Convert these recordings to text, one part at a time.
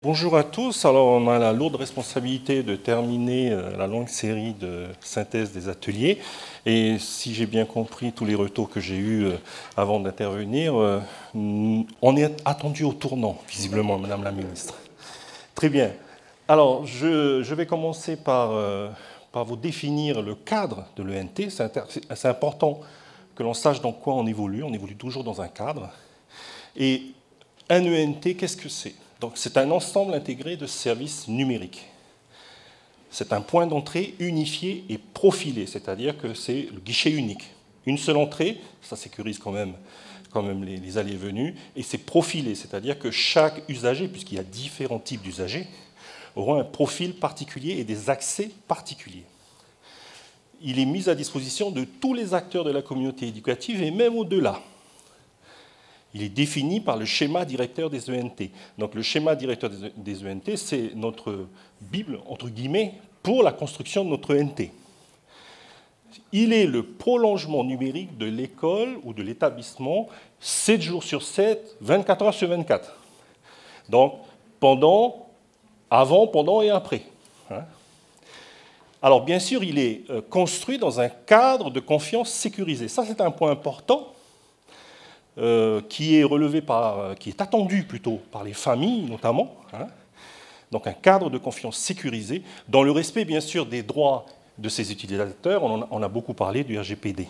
Bonjour à tous. Alors, on a la lourde responsabilité de terminer la longue série de synthèse des ateliers. Et si j'ai bien compris tous les retours que j'ai eus avant d'intervenir, on est attendu au tournant, visiblement, Madame la Ministre. Très bien. Alors, je vais commencer par vous définir le cadre de l'ENT. C'est important que l'on sache dans quoi on évolue. On évolue toujours dans un cadre. Et un ENT, qu'est-ce que c'est ? Donc, c'est un ensemble intégré de services numériques. C'est un point d'entrée unifié et profilé, c'est-à-dire que c'est le guichet unique. Une seule entrée, ça sécurise quand même les allées et venues, et c'est profilé, c'est-à-dire que chaque usager, puisqu'il y a différents types d'usagers, aura un profil particulier et des accès particuliers. Il est mis à disposition de tous les acteurs de la communauté éducative et même au-delà. Il est défini par le schéma directeur des ENT. Donc le schéma directeur des ENT, c'est notre Bible, entre guillemets, pour la construction de notre ENT. Il est le prolongement numérique de l'école ou de l'établissement 7 jours sur 7, 24 heures sur 24. Donc avant, pendant et après. Alors bien sûr, il est construit dans un cadre de confiance sécurisé. Ça, c'est un point important. Qui est attendu plutôt par les familles notamment, donc un cadre de confiance sécurisé, dans le respect bien sûr des droits de ses utilisateurs. On a beaucoup parlé du RGPD.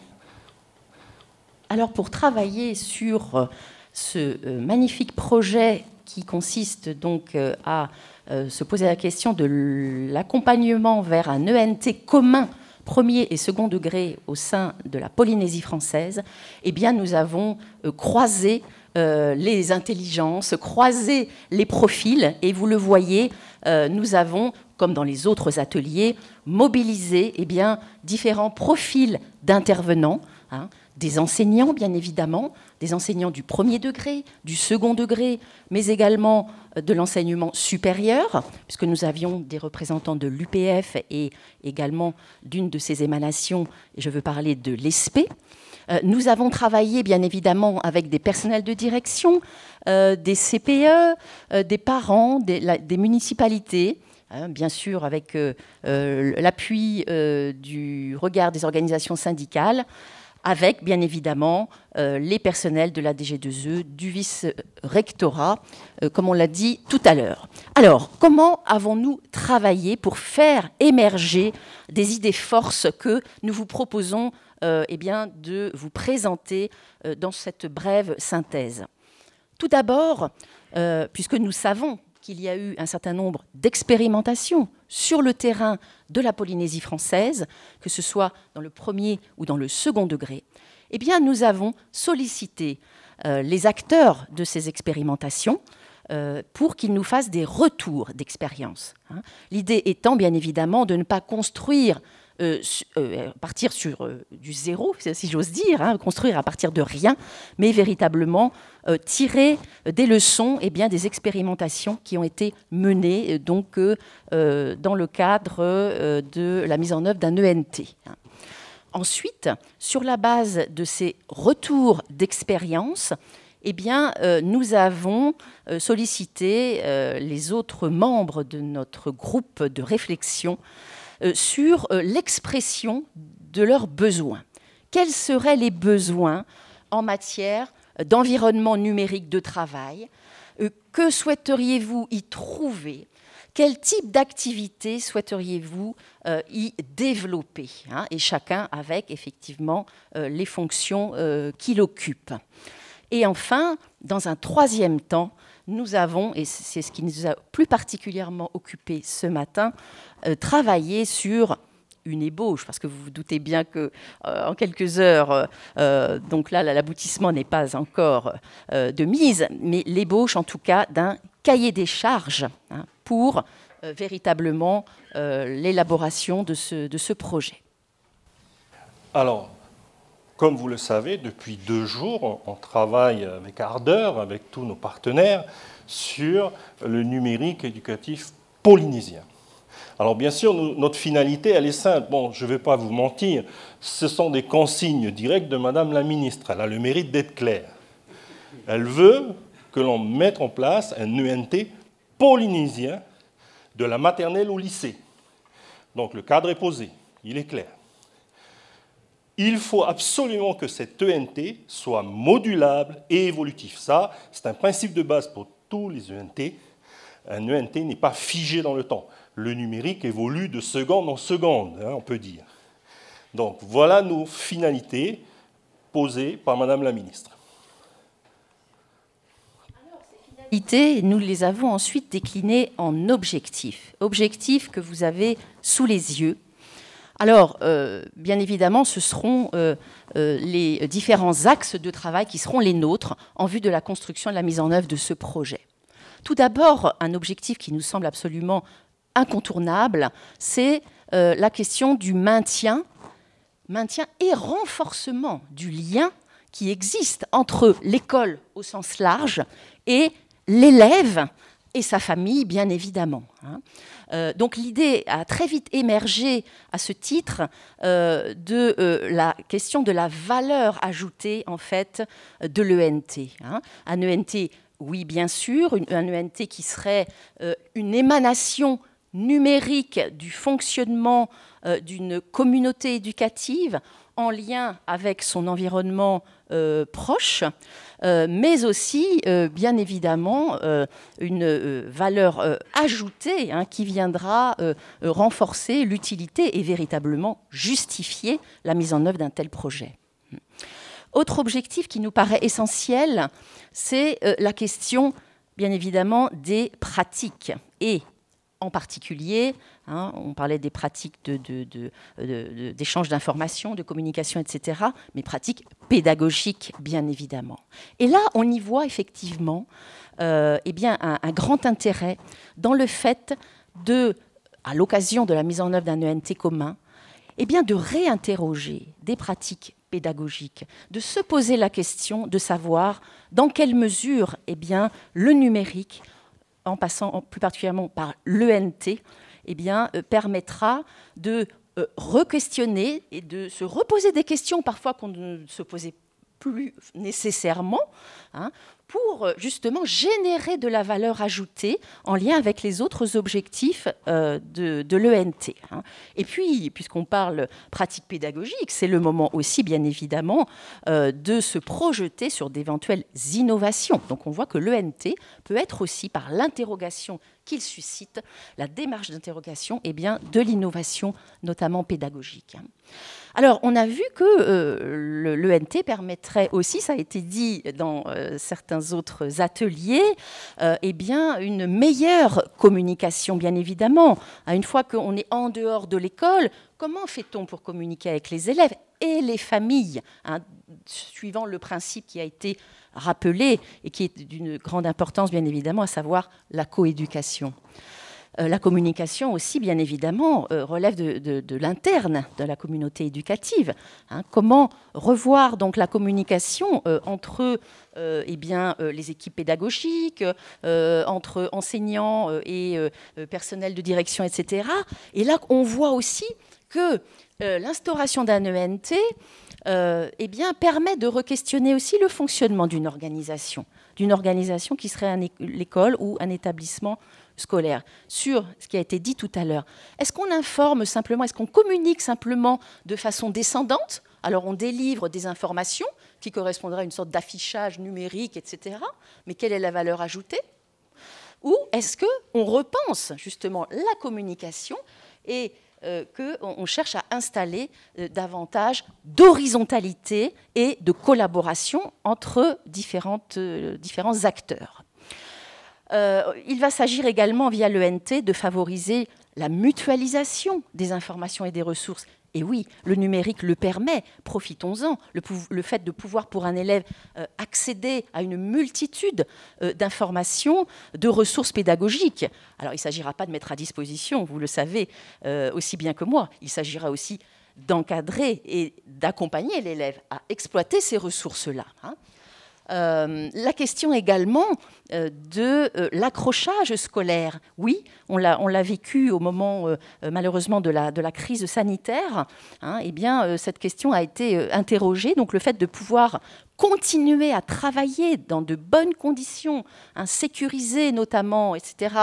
Alors pour travailler sur ce magnifique projet qui consiste donc à se poser la question de l'accompagnement vers un ENT commun premier et second degré au sein de la Polynésie française, eh bien, nous avons croisé les intelligences, croisé les profils, et vous le voyez, nous avons, comme dans les autres ateliers, mobilisé eh bien, différents profils d'intervenants, des enseignants, bien évidemment, des enseignants du premier degré, du second degré, mais également de l'enseignement supérieur, puisque nous avions des représentants de l'UPF et également d'une de ces émanations, et je veux parler de l'ESPE. Nous avons travaillé, bien évidemment, avec des personnels de direction, des CPE, des parents, des municipalités, bien sûr avec l'appui du regard des organisations syndicales, avec, bien évidemment, les personnels de la DG2E, du vice-rectorat, comme on l'a dit tout à l'heure. Alors, comment avons-nous travaillé pour faire émerger des idées forces que nous vous proposons eh bien, de vous présenter dans cette brève synthèse? Tout d'abord, puisque nous savons qu'il y a eu un certain nombre d'expérimentations sur le terrain de la Polynésie française, que ce soit dans le premier ou dans le second degré, eh bien, nous avons sollicité les acteurs de ces expérimentations pour qu'ils nous fassent des retours d'expérience. L'idée étant, bien évidemment, de ne pas construire partir sur du zéro, si j'ose dire, construire à partir de rien, mais véritablement tirer des leçons et bien, des expérimentations qui ont été menées donc, dans le cadre de la mise en œuvre d'un ENT. Ensuite, sur la base de ces retours d'expérience, eh bien, nous avons sollicité les autres membres de notre groupe de réflexion sur l'expression de leurs besoins. Quels seraient les besoins en matière d'environnement numérique de travail? Que souhaiteriez-vous y trouver? Quel type d'activité souhaiteriez-vous y développer? Et chacun avec effectivement les fonctions qu'il occupe. Et enfin, dans un troisième temps, nous avons, et c'est ce qui nous a plus particulièrement occupé ce matin, travaillé sur une ébauche, parce que vous vous doutez bien qu'en quelques heures, donc là, l'aboutissement n'est pas encore de mise, mais l'ébauche, en tout cas, d'un cahier des charges pour véritablement l'élaboration de ce projet. Alors, comme vous le savez, depuis 2 jours, on travaille avec ardeur, avec tous nos partenaires, sur le numérique éducatif polynésien. Alors bien sûr, notre finalité, elle est simple. Bon, je ne vais pas vous mentir, ce sont des consignes directes de Madame la Ministre. Elle a le mérite d'être claire. Elle veut que l'on mette en place un ENT polynésien de la maternelle au lycée. Donc le cadre est posé, il est clair. Il faut absolument que cet ENT soit modulable et évolutif. Ça, c'est un principe de base pour tous les ENT. Un ENT n'est pas figé dans le temps. Le numérique évolue de seconde en seconde, hein, on peut dire. Donc voilà nos finalités posées par Madame la ministre. Alors, ces finalités, nous les avons ensuite déclinées en objectifs. Objectifs que vous avez sous les yeux. Alors, bien évidemment, ce seront les différents axes de travail qui seront les nôtres en vue de la construction et de la mise en œuvre de ce projet. Tout d'abord, un objectif qui nous semble absolument incontournable, c'est la question du maintien et renforcement du lien qui existe entre l'école au sens large et l'élève et sa famille, bien évidemment. Donc l'idée a très vite émergé à ce titre de la question de la valeur ajoutée en fait de l'ENT. Un ENT, oui bien sûr, un ENT qui serait une émanation numérique du fonctionnement d'une communauté éducative en lien avec son environnement proche, mais aussi, bien évidemment, une valeur ajoutée qui viendra renforcer l'utilité et véritablement justifier la mise en œuvre d'un tel projet. Autre objectif qui nous paraît essentiel, c'est la question, bien évidemment, des pratiques et en particulier, on parlait des pratiques d'échange d'informations, de communication, etc., mais pratiques pédagogiques, bien évidemment. Et là, on y voit effectivement un grand intérêt dans le fait à l'occasion de la mise en œuvre d'un ENT commun, de réinterroger des pratiques pédagogiques, de se poser la question de savoir dans quelle mesure le numérique, en passant plus particulièrement par l'ENT, permettra de re-questionner et de se reposer des questions parfois qu'on ne se posait plus nécessairement, pour justement générer de la valeur ajoutée en lien avec les autres objectifs de l'ENT. Et puis, puisqu'on parle pratique pédagogique, c'est le moment aussi, bien évidemment, de se projeter sur d'éventuelles innovations. Donc on voit que l'ENT peut être aussi, par l'interrogation qu'il suscite, la démarche d'interrogation, de l'innovation, notamment pédagogique. Alors, on a vu que l'ENT permettrait aussi, ça a été dit dans certains autres ateliers, une meilleure communication, bien évidemment. Une fois qu'on est en dehors de l'école, comment fait-on pour communiquer avec les élèves et les familles, suivant le principe qui a été rappelé et qui est d'une grande importance, bien évidemment, à savoir la coéducation. La communication aussi, bien évidemment, relève de l'interne de la communauté éducative. Comment revoir donc la communication entre les équipes pédagogiques, entre enseignants et personnel de direction, etc. Et là, on voit aussi que l'instauration d'un ENT permet de re-questionner aussi le fonctionnement d'une organisation qui serait l'école ou un établissement scolaire, sur ce qui a été dit tout à l'heure. Est-ce qu'on informe simplement, est-ce qu'on communique simplement de façon descendante? Alors on délivre des informations qui correspondraient à une sorte d'affichage numérique, etc. Mais quelle est la valeur ajoutée? Ou est-ce qu'on repense justement la communication et qu'on cherche à installer davantage d'horizontalité et de collaboration entre différents acteurs? Il va s'agir également, via l'ENT, de favoriser la mutualisation des informations et des ressources. Et oui, le numérique le permet, profitons-en. Le fait de pouvoir, pour un élève, accéder à une multitude d'informations, de ressources pédagogiques. Alors, il ne s'agira pas de mettre à disposition, vous le savez aussi bien que moi, il s'agira aussi d'encadrer et d'accompagner l'élève à exploiter ces ressources-là. La question également de l'accrochage scolaire. Oui, on l'a vécu au moment, malheureusement, de la crise sanitaire. Cette question a été interrogée. Donc, le fait de pouvoir continuer à travailler dans de bonnes conditions, sécurisées notamment, etc.,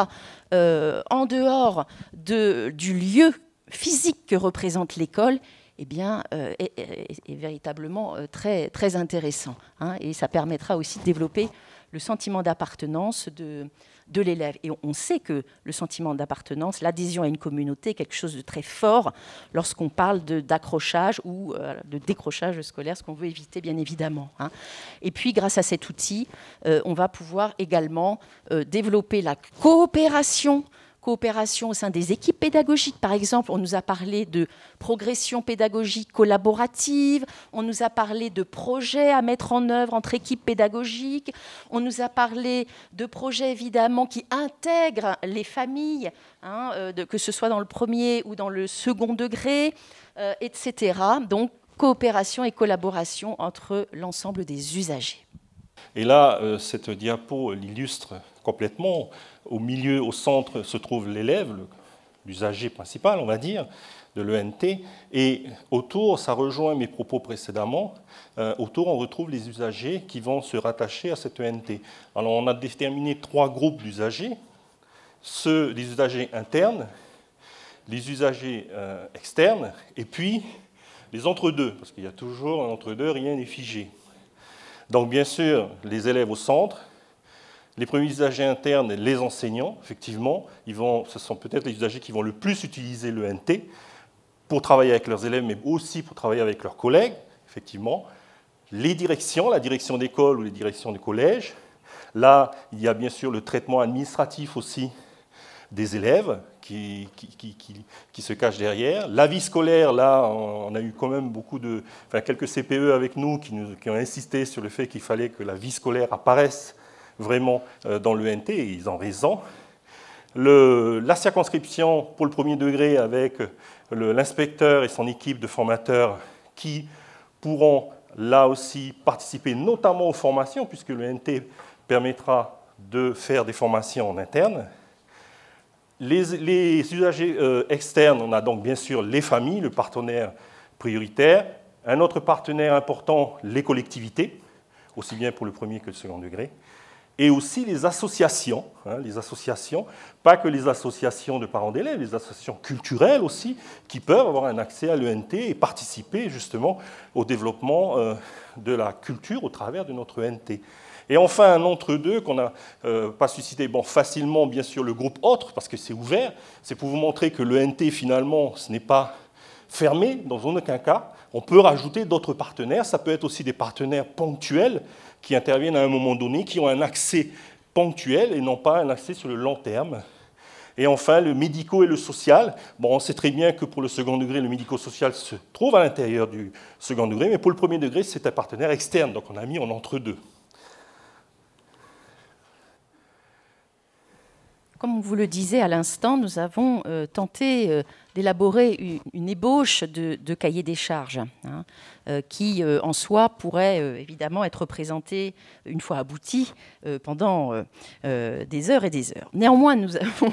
en dehors du lieu physique que représente l'école, eh bien, est véritablement très, très intéressant. Et ça permettra aussi de développer le sentiment d'appartenance de l'élève. Et on sait que le sentiment d'appartenance, l'adhésion à une communauté est quelque chose de très fort lorsqu'on parle d'accrochage ou de décrochage scolaire, ce qu'on veut éviter bien évidemment. Et puis grâce à cet outil, on va pouvoir également développer la coopération au sein des équipes pédagogiques. Par exemple, on nous a parlé de progression pédagogique collaborative, on nous a parlé de projets à mettre en œuvre entre équipes pédagogiques, on nous a parlé de projets évidemment qui intègrent les familles, que ce soit dans le premier ou dans le second degré, etc. Donc, coopération et collaboration entre l'ensemble des usagers. Et là, cette diapo l'illustre complètement. Au milieu, au centre, se trouve l'élève, l'usager principal, on va dire, de l'ENT. Et autour, ça rejoint mes propos précédemment, autour, on retrouve les usagers qui vont se rattacher à cette ENT. Alors, on a déterminé 3 groupes d'usagers. Les usagers internes, les usagers externes, et puis les entre-deux, parce qu'il y a toujours un entre-deux, rien n'est figé. Donc, bien sûr, les élèves au centre, les premiers usagers internes, les enseignants, effectivement, ce sont peut-être les usagers qui vont le plus utiliser l'ENT pour travailler avec leurs élèves, mais aussi pour travailler avec leurs collègues, effectivement. Les directions, la direction d'école ou les directions de collège. Là, il y a bien sûr le traitement administratif aussi des élèves qui se cachent derrière. La vie scolaire, là, on a eu quand même quelques CPE avec nous qui ont insisté sur le fait qu'il fallait que la vie scolaire apparaisse vraiment dans l'ENT, et ils ont raison. La circonscription pour le premier degré avec l'inspecteur et son équipe de formateurs qui pourront là aussi participer notamment aux formations, puisque l'ENT permettra de faire des formations en interne. Les usagers externes, on a donc bien sûr les familles, le partenaire prioritaire. Un autre partenaire important, les collectivités, aussi bien pour le premier que le second degré. Et aussi les associations, pas que les associations de parents d'élèves, les associations culturelles aussi, qui peuvent avoir un accès à l'ENT et participer justement au développement de la culture au travers de notre ENT. Et enfin, un entre-deux qu'on n'a pas suscité facilement, bien sûr, le groupe autre, parce que c'est ouvert, c'est pour vous montrer que l'ENT, finalement, ce n'est pas fermé dans aucun cas. On peut rajouter d'autres partenaires, ça peut être aussi des partenaires ponctuels qui interviennent à un moment donné, qui ont un accès ponctuel et non pas un accès sur le long terme. Et enfin, le médico et le social. Bon, on sait très bien que pour le second degré, le médico-social se trouve à l'intérieur du second degré, mais pour le premier degré, c'est un partenaire externe, donc on a mis en entre-deux. Comme vous le disiez à l'instant, nous avons tenté d'élaborer une ébauche de cahier des charges qui, en soi, pourrait évidemment être présenté une fois abouti pendant des heures et des heures. Néanmoins, nous avons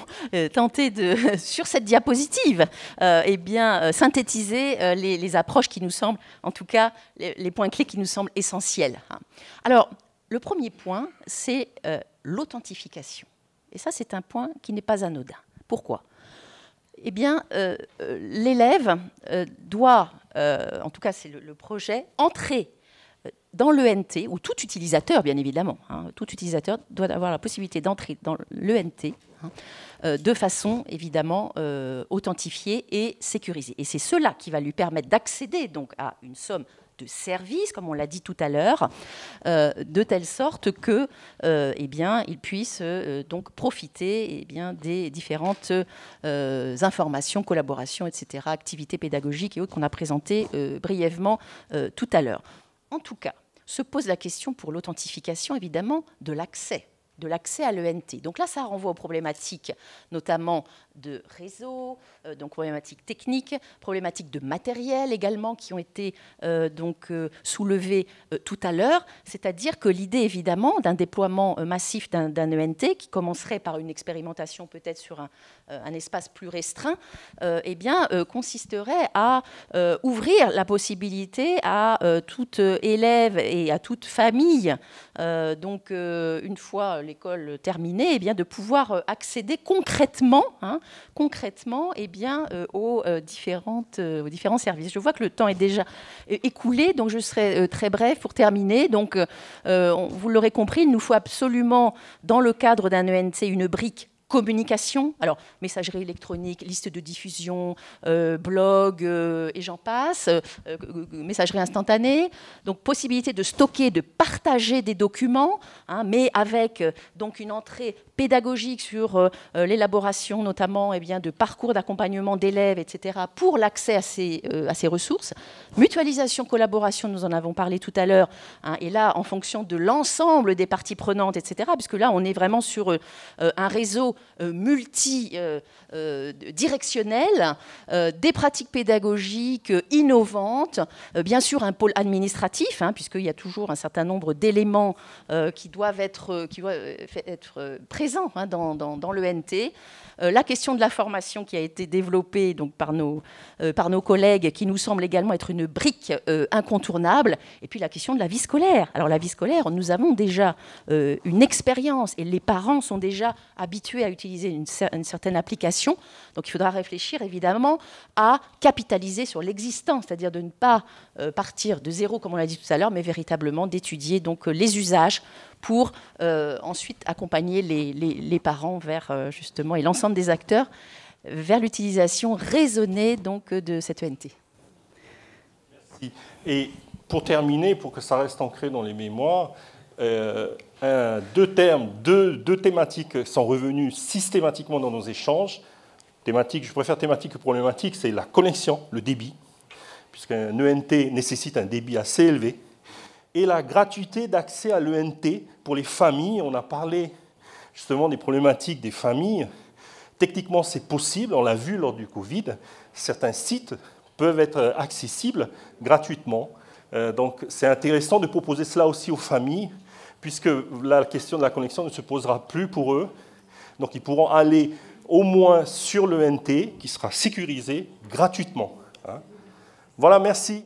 tenté sur cette diapositive, synthétiser les approches qui nous semblent, en tout cas, les points clés qui nous semblent essentiels. Alors, le premier point, c'est l'authentification. Et ça, c'est un point qui n'est pas anodin. Pourquoi ? Eh bien, l'élève doit, en tout cas c'est le projet, entrer dans l'ENT, ou tout utilisateur, bien évidemment, tout utilisateur doit avoir la possibilité d'entrer dans l'ENT de façon, évidemment, authentifiée et sécurisée. Et c'est cela qui va lui permettre d'accéder donc à une somme de services, comme on l'a dit tout à l'heure, de telle sorte que, il puisse donc profiter des différentes informations, collaborations, etc., activités pédagogiques et autres qu'on a présentées brièvement tout à l'heure. En tout cas, se pose la question pour l'authentification, évidemment, de l'accès de l'accès à l'ENT. Donc là, ça renvoie aux problématiques notamment de réseau, donc problématiques techniques, problématiques de matériel également qui ont été soulevées tout à l'heure. C'est-à-dire que l'idée évidemment d'un déploiement massif d'un ENT qui commencerait par une expérimentation peut-être sur un espace plus restreint, consisterait à ouvrir la possibilité à tout élève et à toute famille, une fois l'école terminée, de pouvoir accéder concrètement aux différents services. Je vois que le temps est déjà écoulé, donc je serai très bref pour terminer. Donc, vous l'aurez compris, il nous faut absolument, dans le cadre d'un ENT, une brique communication, alors messagerie électronique, liste de diffusion, blog et j'en passe, messagerie instantanée, donc possibilité de stocker, de partager des documents, mais avec donc une entrée pédagogique sur l'élaboration notamment de parcours d'accompagnement d'élèves, etc., pour l'accès à ces ressources. Mutualisation, collaboration, nous en avons parlé tout à l'heure, et là, en fonction de l'ensemble des parties prenantes, etc., puisque là, on est vraiment sur un réseau multidirectionnel, des pratiques pédagogiques innovantes, bien sûr un pôle administratif, puisqu'il y a toujours un certain nombre d'éléments qui doivent être présents dans l'ENT. La question de la formation qui a été développée donc, par nos collègues, qui nous semble également être une brique incontournable, et puis la question de la vie scolaire. Alors la vie scolaire, nous avons déjà une expérience, et les parents sont déjà habitués à utiliser une certaine application, donc il faudra réfléchir évidemment à capitaliser sur l'existant, c'est-à-dire de ne pas partir de zéro, comme on l'a dit tout à l'heure, mais véritablement d'étudier donc les usages pour ensuite accompagner les parents vers justement et l'ensemble des acteurs vers l'utilisation raisonnée donc de cette ENT. Merci. Et pour terminer, pour que ça reste ancré dans les mémoires, deux thématiques sont revenues systématiquement dans nos échanges. Je préfère thématique que problématique, c'est la connexion, le débit, puisqu'un ENT nécessite un débit assez élevé, et la gratuité d'accès à l'ENT pour les familles. On a parlé justement des problématiques des familles. Techniquement, c'est possible, on l'a vu lors du Covid. Certains sites peuvent être accessibles gratuitement. Donc c'est intéressant de proposer cela aussi aux familles, puisque la question de la connexion ne se posera plus pour eux. Donc ils pourront aller au moins sur l'ENT, qui sera sécurisé gratuitement. Voilà, merci.